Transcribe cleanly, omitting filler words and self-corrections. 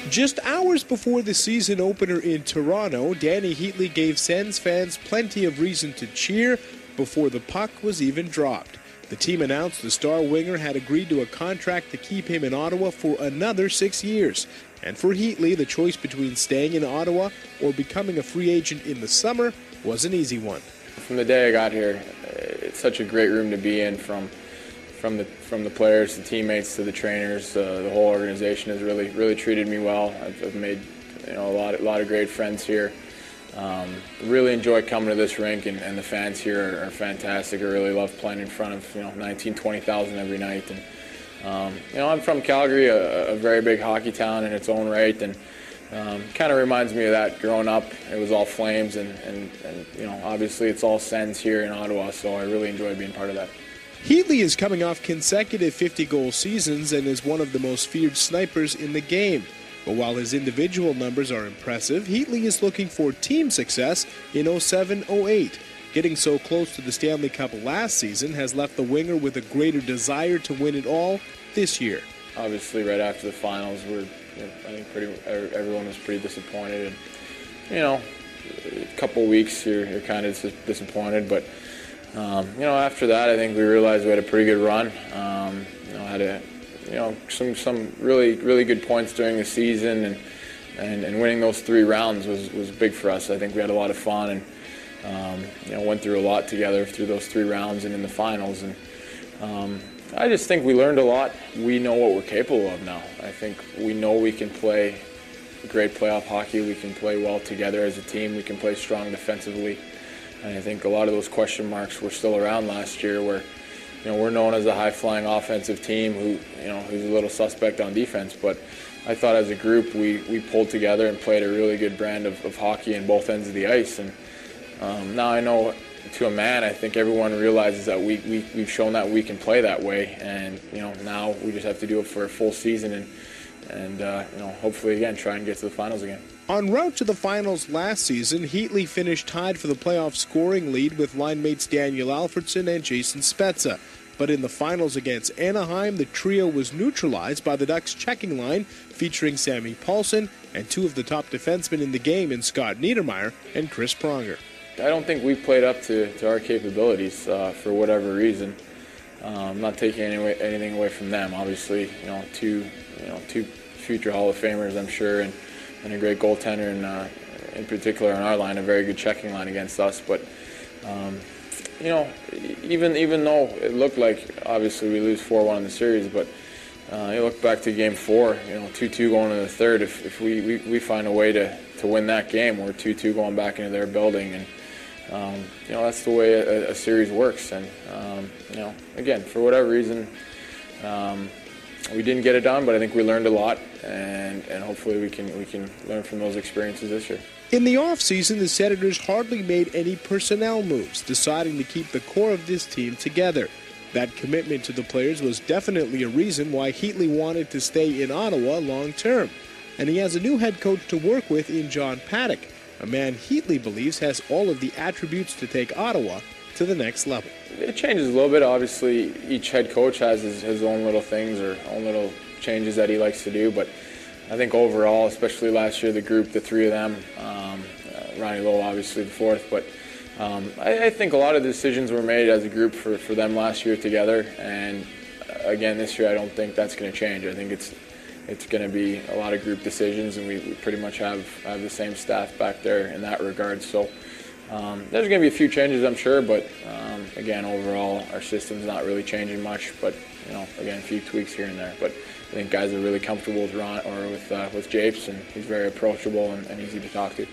Just hours before the season opener in Toronto, Dany Heatley gave Sens fans plenty of reason to cheer before the puck was even dropped. The team announced the star winger had agreed to a contract to keep him in Ottawa for another 6 years. And for Heatley, the choice between staying in Ottawa or becoming a free agent in the summer was an easy one. From the day I got here, it's such a great room to be in, from the players, the teammates, to the trainers. The whole organization has really treated me well. I've made a lot of great friends here. Really enjoy coming to this rink, and the fans here are fantastic. I really love playing in front of 19,000 to 20,000 every night. And I'm from Calgary, a very big hockey town in its own right, and kind of reminds me of that growing up. It was all Flames, and obviously it's all Sens here in Ottawa. So I really enjoy being part of that. Heatley is coming off consecutive 50-goal seasons and is one of the most feared snipers in the game. But while his individual numbers are impressive, Heatley is looking for team success in 07-08. Getting so close to the Stanley Cup last season has left the winger with a greater desire to win it all this year. Obviously, right after the finals, I think everyone was pretty disappointed. And, a couple weeks you're kind of disappointed, but after that, I think we realized we had a pretty good run. Had some really good points during the season, and winning those 3 rounds was big for us. I think we had a lot of fun, and went through a lot together through those 3 rounds and in the finals. And I just think we learned a lot. We know what we're capable of now. I think we know we can play great playoff hockey. We can play well together as a team. We can play strong defensively. And I think a lot of those question marks were still around last year, where we're known as a high-flying offensive team who's a little suspect on defense. But I thought as a group we pulled together and played a really good brand of hockey in both ends of the ice. And now I know, to a man, I think everyone realizes that we've shown that we can play that way. And now we just have to do it for a full season and hopefully again try and get to the finals again. En route to the finals last season, Heatley finished tied for the playoff scoring lead with line mates Daniel Alfredsson and Jason Spezza. But in the finals against Anaheim, the trio was neutralized by the Ducks' checking line, featuring Sammy Paulson and 2 of the top defensemen in the game in Scott Niedermayer and Chris Pronger. I don't think we played up to our capabilities for whatever reason. I'm not taking anything away from them. Obviously, two future Hall of Famers, I'm sure, and a great goaltender, and in particular on our line, a very good checking line against us. But even though it looked like obviously we lose 4-1 in the series, but you look back to Game 4, 2-2 going into the third. If we find a way to win that game, we're 2-2 going back into their building, and that's the way a series works. And again, for whatever reason, we didn't get it done, but I think we learned a lot, and hopefully we can learn from those experiences this year. In the offseason, the Senators hardly made any personnel moves, deciding to keep the core of this team together. That commitment to the players was definitely a reason why Heatley wanted to stay in Ottawa long term. And he has a new head coach to work with in John Paddock, a man Heatley believes has all of the attributes to take Ottawa to the next level. It changes a little bit. Obviously, each head coach has his own little things or own little changes that he likes to do, but I think overall, especially last year, the group, the 3 of them, Ronnie Lowe obviously the 4th, but I think a lot of decisions were made as a group for them last year together, and again this year I don't think that's going to change. I think it's going to be a lot of group decisions, and we pretty much have the same staff back there in that regard. So there's going to be a few changes, I'm sure, but again, overall our system's not really changing much, but again, a few tweaks here and there. But I think guys are really comfortable with Ron or with Japes, and he's very approachable and easy to talk to.